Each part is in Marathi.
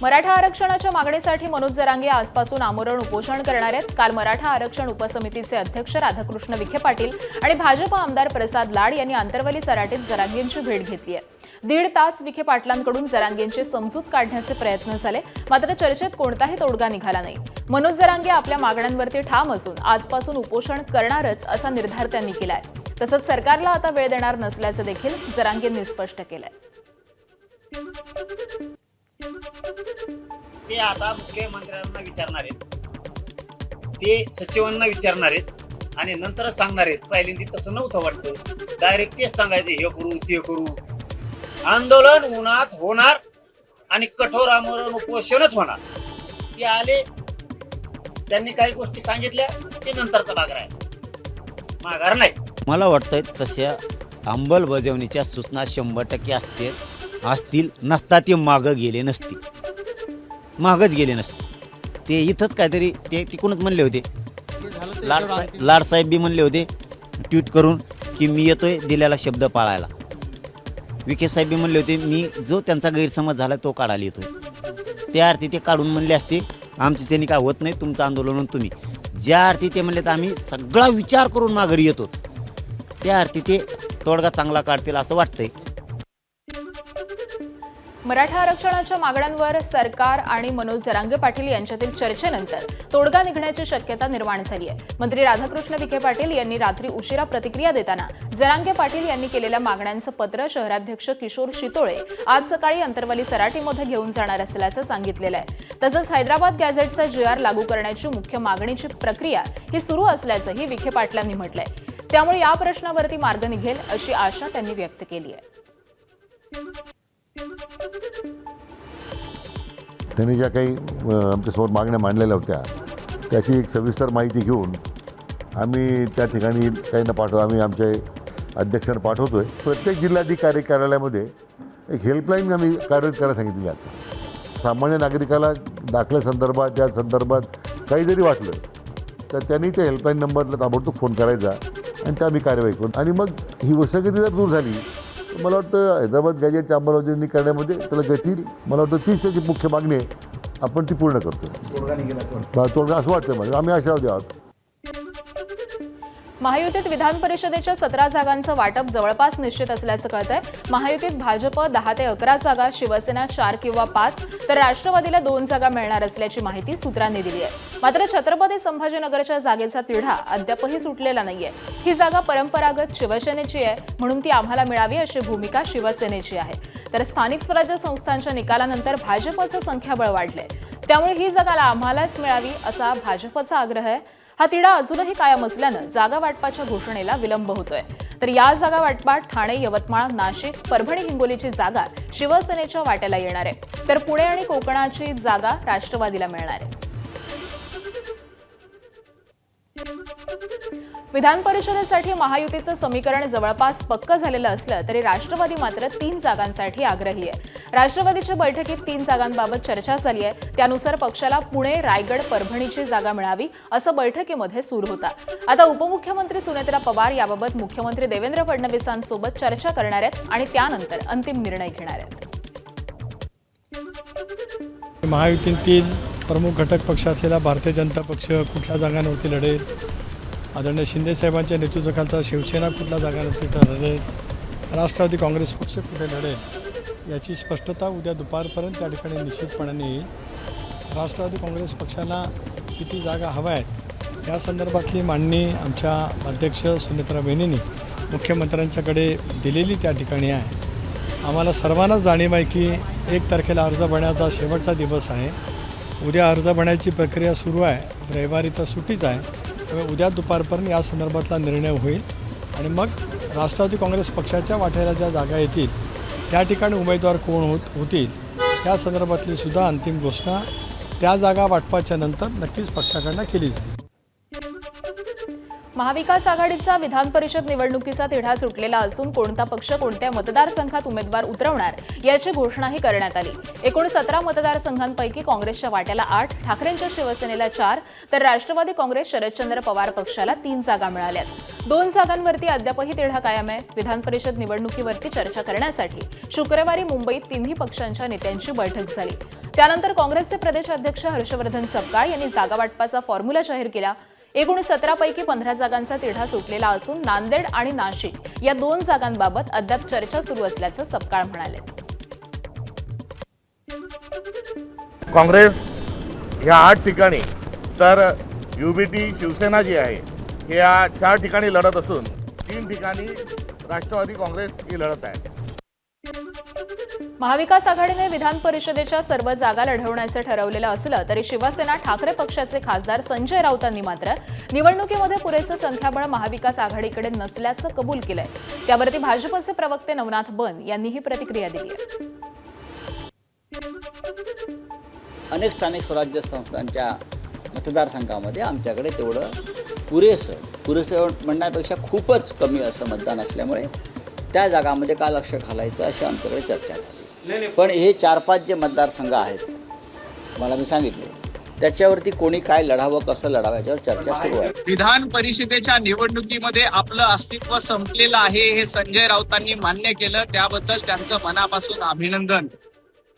मराठा आरक्षणाच्या मागणीसाठी मनोज जरांगे आजपासून आमरण उपोषण करणार आहेत। काल मराठा आरक्षण उपसमितीचे अध्यक्ष राधाकृष्ण विखे पाटील आणि भाजप आमदार प्रसाद लाड यांनी आंतरवली सराटीत जरांगेंची भेट घेतली आहे। 1.5 तास विखे पाटलांकडून जरांगेंची समजूत काढण्याचे प्रयत्न झाले, मात्र चर्चेत कोणताही तोडगा निघाला नाही। मनोज जरांगे आपल्या मागण्यांवरती ठाम असून आजपासून उपोषण करणारच असा निर्धार त्यांनी केलाय। तसंच सरकारला आता वेळ देणार नसल्याचं देखील जरांगेंनी स्पष्ट केलंय। ते आता मुख्यमंत्र्यांना विचारणार आहेत, ते सचिवांना विचारणार आहेत आणि नंतरच सांगणार आहेत। पहिल्यांदा तसं नव्हतं वाटतं, डायरेक्ट तेच सांगायचे हे करू ते करू। आंदोलन उन्हात होणार आणि कठोर आमरण उपोषणच होणार। ते आले, त्यांनी काही गोष्टी सांगितल्या, ते नंतरचा माघार नाही। मला वाटतंय तशा अंमलबजावणीच्या सूचना 100% असतील नसता ते मागं गेले नसते। ते इथंच काहीतरी ते तिकडूनच म्हणले होते, लाड साहेब बी म्हणले होते ट्विट करून की मी येतोय दिलेला शब्द पाळायला। विखे साहेब बी म्हणले होते मी जो त्यांचा गैरसमज झाला तो काढायला येतोय। त्या अर्थी ते काढून म्हणले असते आमची त्यांनी काय होत नाही, तुमचं आंदोलन तुम्ही। ज्या अर्थी ते म्हणले तर आम्ही सगळा विचार करून माघारी येतो, त्या अर्थी ते तोडगा चांगला काढतील असं वाटतंय। मराठा आरक्षणाच्या मागण्यांवर सरकार आणि मनोज जरांगे पाटील यांच्यातील चर्चेनंतर तोडगा निघण्याची शक्यता निर्माण झाली आहे। मंत्री राधाकृष्ण विखे पाटील यांनी रात्री उशिरा प्रतिक्रिया देताना जरांगे पाटील यांनी केलेल्या मागण्यांचं पत्र शहराध्यक्ष किशोर शितोळे आज सकाळी अंतरवली सराटीमध्ये घेऊन जाणार असल्याचं सांगितलेलं आहे। तसंच हैदराबाद गॅझेटचा GR लागू करण्याची मुख्य मागणीची प्रक्रिया ही सुरू असल्याचंही विखे पाटलांनी म्हटलंय। त्यामुळे या प्रश्नावरती मार्ग निघेल अशी आशा त्यांनी व्यक्त केली आहे। त्यांनी ज्या काही आमच्यासमोर मागण्या मांडलेल्या होत्या त्याची एक सविस्तर माहिती घेऊन आम्ही त्या ठिकाणी काही न पाठवू, आम्ही आमच्या अध्यक्षांना पाठवतोय। प्रत्येक जिल्हाधिकारी कार्यालयामध्ये एक हेल्पलाईन आम्ही कार्यरत करायला सांगितली आहे। सामान्य नागरिकाला दाखल्यासंदर्भात त्या संदर्भात काही जरी वाटलं तर त्यांनी त्या हेल्पलाईन नंबरला ताबडतोब फोन करायचा आणि त्या आम्ही कार्यवाही करू। आणि मग ही वसगती जर दूर झाली तर मला वाटतं हैदराबाद गॅजेटच्या अंमलबजावणी करण्यामध्ये त्याला गती येईल। मला वाटतं तीच त्याची मुख्य मागणी आहे, आपण ती पूर्ण करतो। तोडगा असं वाटतं म्हणजे आम्ही आशावादी आहोत। महायुतीत विधान परिषदेच्या 17 जागांचं वाटप जवळपास निश्चित असल्याचं कळतंय। महायुतीत भाजप 10 ते 11 जागा, शिवसेना 4 किंवा 5 तर राष्ट्रवादीला 2 जागा मिळणार असल्याची माहिती सूत्रांनी दिली आहे। मात्र छत्रपती संभाजीनगरच्या जागेचा तिढा अद्यापही सुटलेला नाहीये। ही जागा परंपरागत शिवसेनेची आहे, म्हणून ती आम्हाला मिळावी अशी भूमिका शिवसेनेची आहे। तर स्थानिक स्वराज्य संस्थांच्या निकालानंतर भाजपचं संख्याबळ वाढलंय, त्यामुळे ही जागा आम्हालाच मिळावी असा भाजपचा आग्रह आहे। हा तिढा अजूनही कायम असल्यानं जागा वाटपाच्या घोषणेला विलंब होतोय। तर या जागा वाटपात ठाणे, यवतमाळ, नाशिक, परभणी, हिंगोलीची जागा शिवसेनेच्या वाट्याला येणार आहे, तर पुणे आणि कोकणाची जागा राष्ट्रवादीला मिळणार आहे। विधान परिषदेसाठी महायुतीचं समीकरण जवळपास पक्क झालेलं असलं तरी राष्ट्रवादी मात्र 3 जागांसाठी आग्रही आहे। राष्ट्रवादीच्या बैठकीत 3 जागांबाबत चर्चा झाली आहे। त्यानुसार पक्षाला पुणे, रायगड, परभणीची जागा मिळावी असं बैठकीमध्ये सूर होता। आता उपमुख्यमंत्री सुनेत्रा पवार याबाबत मुख्यमंत्री देवेंद्र फडणवीसांसोबत चर्चा करणार आहेत आणि त्यानंतर अंतिम निर्णय घेणार आहेत। महायुतीतील प्रमुख घटक पक्ष असलेला भारतीय जनता पक्ष कुठल्या जागांवरती लढेल, आदरणीय शिंदे साहेबांच्या नेतृत्वाखालचा शिवसेना कुठल्या जागांवरती लढेल, राष्ट्रवादी काँग्रेस पक्ष कुठे लढेल याची स्पष्टता उद्या दुपारपर्यंत त्या ठिकाणी निश्चितपणाने येईल। राष्ट्रवादी काँग्रेस पक्षाला किती जागा हव्या आहेत या संदर्भातली मांडणी आमच्या अध्यक्ष सुनेत्रा बहिणींनी मुख्यमंत्र्यांच्याकडे दिलेली त्या ठिकाणी आहे। आम्हाला सर्वांनाच जाणीव आहे की 1 तारखेला अर्ज भरण्याचा शेवटचा दिवस आहे। उद्या अर्ज भरण्याची प्रक्रिया सुरू आहे, रविवारी तर सुट्टीच आहे, त्यामुळे उद्या दुपारपर्यंत या संदर्भातला निर्णय होईल आणि मग राष्ट्रवादी काँग्रेस पक्षाच्या वाट्याला ज्या जागा येतील त्या ठिकाणी उमेदवार कोण होतील या संदर्भातली सुद्धा अंतिम घोषणा त्या जागा वाटपाच्या नंतर नक्कीच पक्षाकडनं केली जाईल। महाविकास आघाडीचा विधान परिषद निवडणुकीचा तिढा सुटलेला असून कोणता पक्ष कोणत्या मतदारसंघात उमेदवार उतरवणार याची घोषणाही करण्यात आली। एकूण 17 मतदारसंघांपैकी काँग्रेसच्या वाट्याला 8, ठाकरेंच्या शिवसेनेला 4 तर राष्ट्रवादी काँग्रेस शरदचंद्र पवार पक्षाला 3 जागा मिळाल्यात। 2 जागांवरती अद्यापही तिढा कायम आहे। विधान परिषद निवडणुकीवरती चर्चा करण्यासाठी शुक्रवारी मुंबईत तिन्ही पक्षांच्या नेत्यांची बैठक झाली। त्यानंतर काँग्रेसचे प्रदेश अध्यक्ष हर्षवर्धन सपकाळ यांनी जागा वाटपाचा फॉर्म्युला जाहीर केला. एकूण 17 पैकी 15 जागांचा तिढा सुटलेला असून नांदेड आणि नाशिक या 2 जागांबाबत अद्याप चर्चा सुरू असल्याचं सपकाळ म्हणाले. काँग्रेस ह्या 8 ठिकाणी तर युबीटी शिवसेना जी आहे ह्या 4 ठिकाणी लढत असून 3 ठिकाणी राष्ट्रवादी काँग्रेस ही लढत आहे. महाविकास आघाडीने विधान परिषदेच्या सर्व जागा लढवण्याचं ठरवलेलं असलं तरी शिवसेना ठाकरे पक्षाचे खासदार संजय राऊतांनी मात्र निवडणुकीमध्ये पुरेसं संख्याबळ महाविकास आघाडीकडे नसल्याचं कबूल केलंय. त्यावरती भाजपचे प्रवक्ते नवनाथ बन यांनी ही प्रतिक्रिया दिली आहे. अनेक स्थानिक स्वराज्य संस्थांच्या मतदारसंघामध्ये आमच्याकडे तेवढं पुरेसं म्हणण्यापेक्षा खूपच कमी असं मतदान असल्यामुळे त्या जागांमध्ये का लक्ष घालायचं अशी आमच्याकडे चर्चा झाली. पण हे 4-5 जे मतदारसंघ आहेत मला मी सांगितले त्याच्यावरती कोणी काय लढावं कसं लढावं याच्यावर चर्चा सुरू आहे. विधान परिषदेच्या निवडणुकीमध्ये आपलं अस्तित्व संपलेलं आहे हे संजय राऊतांनी मान्य केलं, त्याबद्दल त्यांचं मनापासून अभिनंदन.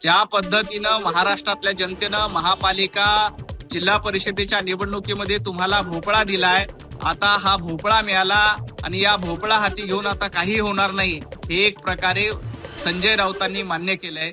ज्या पद्धतीनं महाराष्ट्रातल्या जनतेनं महापालिका जिल्हा परिषदेच्या निवडणुकीमध्ये तुम्हाला भोपळा दिलाय, आता हा भोपळा मिळाला आणि या भोपळा हाती घेऊन आता काही होणार नाही हे एक प्रकारे संजय राऊतांनी मान्य केलंय.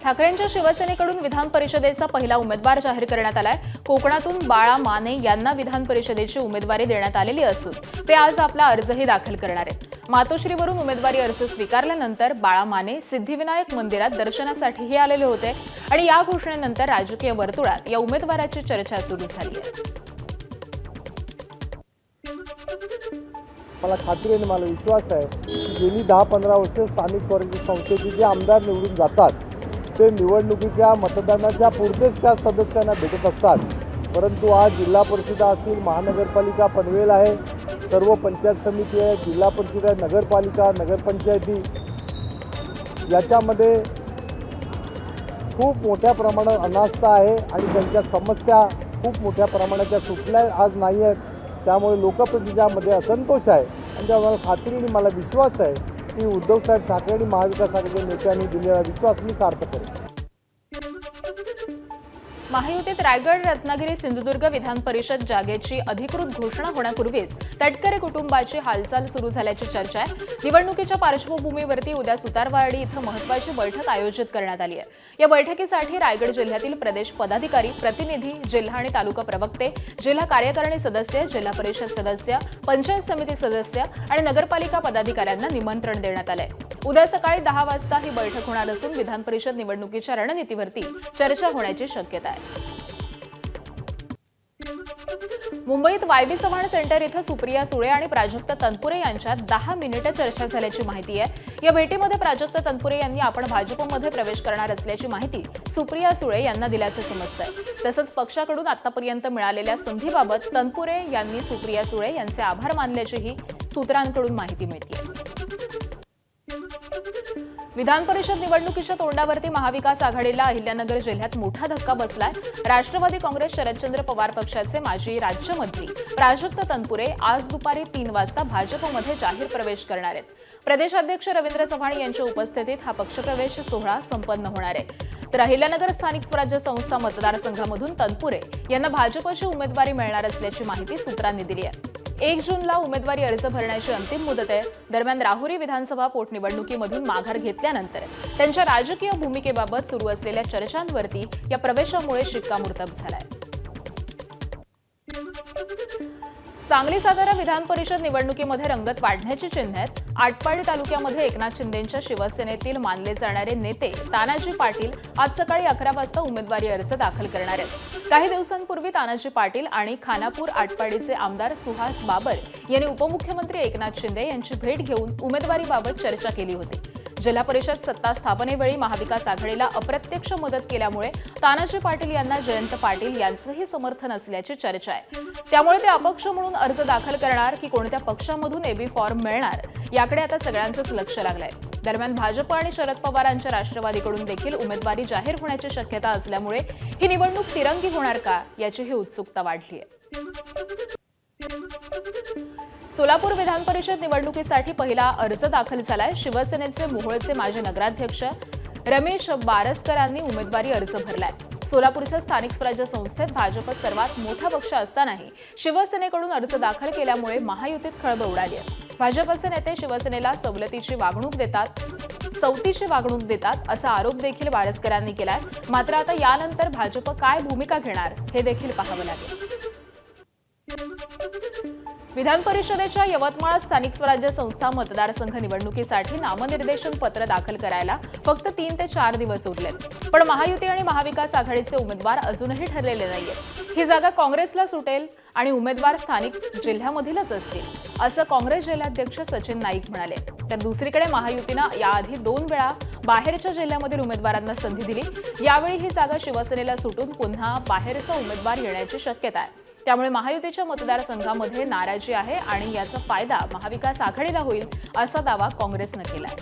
ठाकरेंच्या शिवसेनेकडून विधान परिषदेचा पहिला उमेदवार जाहीर करण्यात आलाय. कोकणातून बाळा माने यांना विधान परिषदेची उमेदवारी देण्यात आलेली असून ते आज आपला अर्जही दाखल करणार आहेत. मातोश्रीवरून उमेदवारी अर्ज स्वीकारल्यानंतर बाळा माने सिद्धिविनायक मंदिरात दर्शनासाठीही आलेले होते आणि या घोषणेनंतर राजकीय वर्तुळात या उमेदवाराची चर्चा सुरू झाली आहे. मला खात्री आणि मला विश्वास आहे की गेली 10-15 वर्ष स्थानिक स्वराज्य संस्थेचे जे आमदार निवडून जातात ते निवडणुकीच्या मतदानाच्या पुरतेच त्या सदस्यांना भेटत असतात. परंतु आज जिल्हा परिषदा असतील, महानगरपालिका पनवेल आहे, सर्व पंचायत समिती आहे, जिल्हा परिषद आहे, नगरपालिका, नगरपंचायती याच्यामध्ये खूप मोठ्या प्रमाणात अनास्था आहे आणि त्यांच्या समस्या खूप मोठ्या प्रमाणाच्या सुटल्या आज नाही आहेत. त्यामुळे लोकप्रतिनिधींमध्ये असंतोष आहे आणि त्यामुळे खात्रीने मला विश्वास आहे की उद्धवसाहेब ठाकरे आणि महाविकास आघाडीच्या नेत्यांनी दिलेला विश्वास मी सार्थ करेन. महायुतीत रायगड, रत्नागिरी, सिंधुदुर्ग विधान परिषद जागेची अधिकृत घोषणा होण्यापूर्वीच तटकरे कुटुंबाची हालचाल सुरू झाल्याची चर्चा आहे. निवडणुकीच्या पार्श्वभूमीवरती उद्या सुतारवाडी इथं महत्त्वाची बैठक आयोजित करण्यात आली आहे. या बैठकीसाठी रायगड जिल्ह्यातील प्रदेश पदाधिकारी, प्रतिनिधी, जिल्हा आणि तालुका प्रवक्ते, जिल्हा कार्यकारिणी सदस्य, जिल्हा परिषद सदस्य, पंचायत समिती सदस्य आणि नगरपालिका पदाधिकाऱ्यांना निमंत्रण देण्यात आलंय. उद्या सकाळी 10 वाजता ही बैठक होणार असून विधान परिषद निवडणुकीच्या रणनीतीवरती चर्चा होण्याची शक्यता आहे. मुंबईत वायबी चव्हाण सेंटर इथं सुप्रिया सुळे आणि प्राजक्त तनपुरे यांच्यात 10 मिनिटं चर्चा झाल्याची माहिती आहे. या भेटीमध्ये प्राजक्त तनपुरे यांनी आपण भाजपमध्ये प्रवेश करणार असल्याची माहिती सुप्रिया सुळे यांना दिल्याचं समजतंय. तसंच पक्षाकडून आतापर्यंत मिळालेल्या संधीबाबत तनपुरे यांनी सुप्रिया सुळे यांचे आभार मानल्याचीही सूत्रांकडून माहिती मिळते. विधान परिषद निवडणुकीच्या तोंडावरती महाविकास आघाडीला अहिल्यानगर जिल्ह्यात मोठा धक्का बसलाय. राष्ट्रवादी काँग्रेस शरदचंद्र पवार पक्षाचे माजी राज्यमंत्री प्राजक्त तनपुरे आज दुपारी 3 वाजता भाजपमध्ये जाहीर प्रवेश करणार आहेत. प्रदेशाध्यक्ष रवींद्र चव्हाण यांच्या उपस्थितीत हा पक्षप्रवेश सोहळा संपन्न होणार आहे. तर अहिल्यानगर स्थानिक स्वराज्य संस्था मतदारसंघामधून तनपुरे यांना भाजपची उमेदवारी मिळणार असल्याची माहिती सूत्रांनी दिली आहे. 1 जूनला उमेदवारी अर्ज भरण्याची अंतिम मुदत आहे. दरम्यान राहुरी विधानसभा पोटनिवडणुकीमधून माघार घेतल्यानंतर त्यांच्या राजकीय भूमिकेबाबत सुरू असलेल्या चर्चांवरती या प्रवेशामुळे शिक्कामोर्तब झालाय. सांगली सातारा विधान परिषद निवडणुकीमध्ये रंगत वाढण्याची चिन्ह आहेत. आटपाडी तालुक्यामध्ये एकनाथ शिंदेंच्या शिवसेनेतील मानले जाणारे नेते तानाजी पाटील आज सकाळी 11 वाजता उमेदवारी अर्ज दाखल करणार आहेत. काही दिवसांपूर्वी तानाजी पाटील आणि खानापूर आटपाडीचे आमदार सुहास बाबर यांनी उपमुख्यमंत्री एकनाथ शिंदे यांची भेट घेऊन उमेदवारीबाबत चर्चा केली होती. जिल्हा परिषद सत्ता स्थापनेवेळी महाविकास आघाडीला अप्रत्यक्ष मदत केल्यामुळे तानाजी पाटील यांना जयंत पाटील यांचंही समर्थन असल्याची चर्चा आहे. त्यामुळे ते अपक्ष म्हणून अर्ज दाखल करणार की कोणत्या पक्षामधून एबी फॉर्म मिळणार याकडे आता सगळ्यांचंच लक्ष लागलंय. दरम्यान भाजप आणि शरद पवारांच्या राष्ट्रवादीकडून देखील उमेदवारी जाहीर होण्याची शक्यता असल्यामुळे ही निवडणूक तिरंगी होणार का याचीही उत्सुकता वाढली आहे. सोलापूर विधान परिषद निवडणुकीसाठी पहिला अर्ज दाखल झालाय. शिवसेनेचे मोहोळचे माजी नगराध्यक्ष रमेश बारसकरांनी उमेदवारी अर्ज भरलाय. सोलापूरच्या स्थानिक स्वराज्य संस्थेत भाजप सर्वात मोठा पक्ष असतानाही शिवसेनेकडून अर्ज दाखल केल्यामुळे महायुतीत खळबळ उडाली आहे. भाजपचे नेते शिवसेनेला सवतीची वागणूक देतात असा आरोप देखील बारसकरांनी केलाय. मात्र आता यानंतर भाजप काय भूमिका घेणार हे देखील पाहावं लागेल. विधान परिषदेच्या यवतमाळ स्थानिक स्वराज्य संस्था मतदारसंघ निवडणुकीसाठी नामनिर्देशन पत्र दाखल करायला फक्त 3 ते 4 दिवस उरलेत. पण महायुती आणि महाविकास आघाडीचे उमेदवार अजूनही ठरलेले नाहीयेत. ही जागा काँग्रेसला सुटेल आणि उमेदवार स्थानिक जिल्ह्यामधीलच असतील, असं काँग्रेस जिल्हाध्यक्ष सचिन नाईक म्हणाले. तर दुसरीकडे महायुतीनं याआधी 2 वेळा बाहेरच्या जिल्ह्यामधील उमेदवारांना संधी दिली. यावेळी ही जागा शिवसेनेला सुटून पुन्हा बाहेरचा उमेदवार येण्याची शक्यता आहे. त्यामुळे महायुतीच्या मतदारसंघामध्ये नाराजी आहे आणि याचा फायदा महाविकास आघाडीला होईल असा दावा काँग्रेसनं केलाय.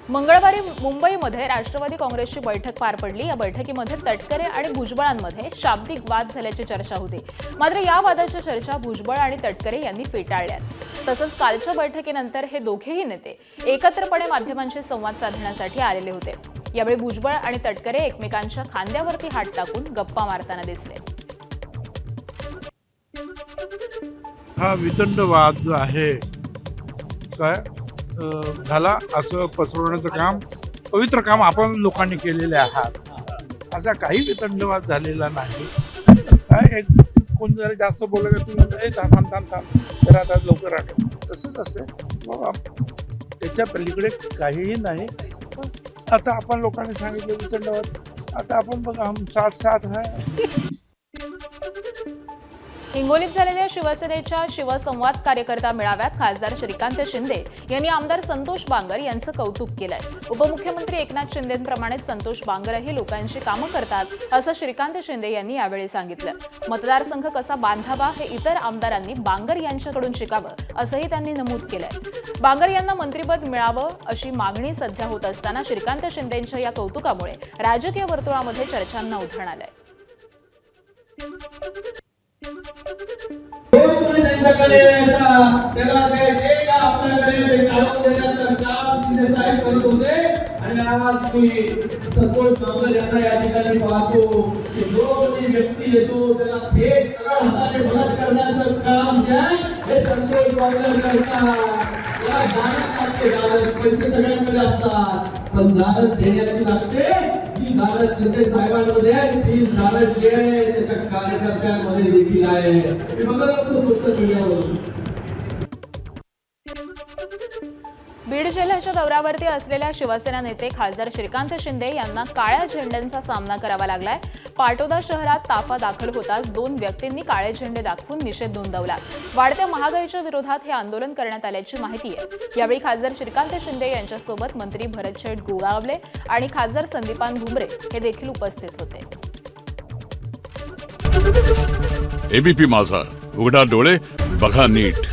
मंगळवारी मुंबईमध्ये राष्ट्रवादी काँग्रेसची बैठक पार पडली. या बैठकीमध्ये तटकरे आणि भुजबळांमध्ये शाब्दिक वाद झाल्याची चर्चा होती. मात्र या वादाच्या चर्चा भुजबळ आणि तटकरे यांनी फेटाळल्या. तसंच कालच्या बैठकीनंतर हे दोघेही नेते एकत्रपणे माध्यमांशी संवाद साधण्यासाठी आलेले होते. यावेळी भुजबळ आणि तटकरे एकमेकांच्या खांद्यावरती हात टाकून गप्पा मारताना दिसले. हा वितंडवाद जो आहे काय झाला असं पसरवण्याचं काम, पवित्र काम आपण लोकांनी केलेले आहात. असा काही वितंडवाद झालेला नाही. काय एक कोण जरा जास्त बोललं तुम्ही थांब तर आता लवकर आठव, तसंच असते. त्याच्या पलीकडे काहीही नाही. आता आपण लोकांनी सांगितलं वितंडवाद, आता आपण बघा हम साथ आहे. हिंगोलीत झालेल्या शिवसेनेच्या शिवसंवाद कार्यकर्ता मेळाव्यात खासदार श्रीकांत शिंदे यांनी आमदार संतोष बांगर यांचं कौतुक केलंय. उपमुख्यमंत्री एकनाथ शिंदेंप्रमाणेच संतोष बांगरही लोकांची कामं करतात असं श्रीकांत शिंदे यांनी यावेळी सांगितलं. मतदारसंघ कसा बांधावा हे इतर आमदारांनी बांगर यांच्याकडून शिकावं असंही त्यांनी नमूद केलंय. बांगर यांना मंत्रिपद मिळावं अशी मागणी सध्या होत असताना श्रीकांत शिंदेंच्या या कौतुकामुळे राजकीय वर्तुळामध्ये चर्चांना उधाण आलंय. त्यांच्याकडे त्याला जे का आपल्याकडे ते काढून देण्याचं काम शिंदे साहेब करत होते. आणि आज मी संतोष बांगर यांना या ठिकाणी पाहतो की जो कोणी व्यक्ती येतो त्याला थेट सरळ हाताने मदत करण्याचं काम जे आहे हे संतोष बांगर करतात. या दानाचे दारच पैसे सगळ्यांकडे असतात, पण दारच देण्याची लागते. ही दारच शिंदे साहेबांमध्ये आहे, ती दारच जी आहे त्याच्या कार्यकर्त्यांमध्ये देखील आहे. मी बघत होतो पुस्तक मीडियावर. बीड जिल्ह्याच्या दौऱ्यावरती असलेल्या शिवसेना नेते खासदार श्रीकांत शिंदे यांना काळ्या झेंड्यांचा सामना करावा लागलाय. पाटोदा शहरात ताफा दाखल होताच 2 व्यक्तींनी काळे झेंडे दाखवून निषेध नोंदवला. वाढत्या महागाईच्या विरोधात हे आंदोलन करण्यात आल्याची माहिती आहे. यावेळी खासदार श्रीकांत शिंदे यांच्यासोबत मंत्री भरतशेठ गोगावले आणि खासदार संदीपान भुमरे हे देखील उपस्थित होते. एबीपी माझा, उघडा डोळे बघा नीट.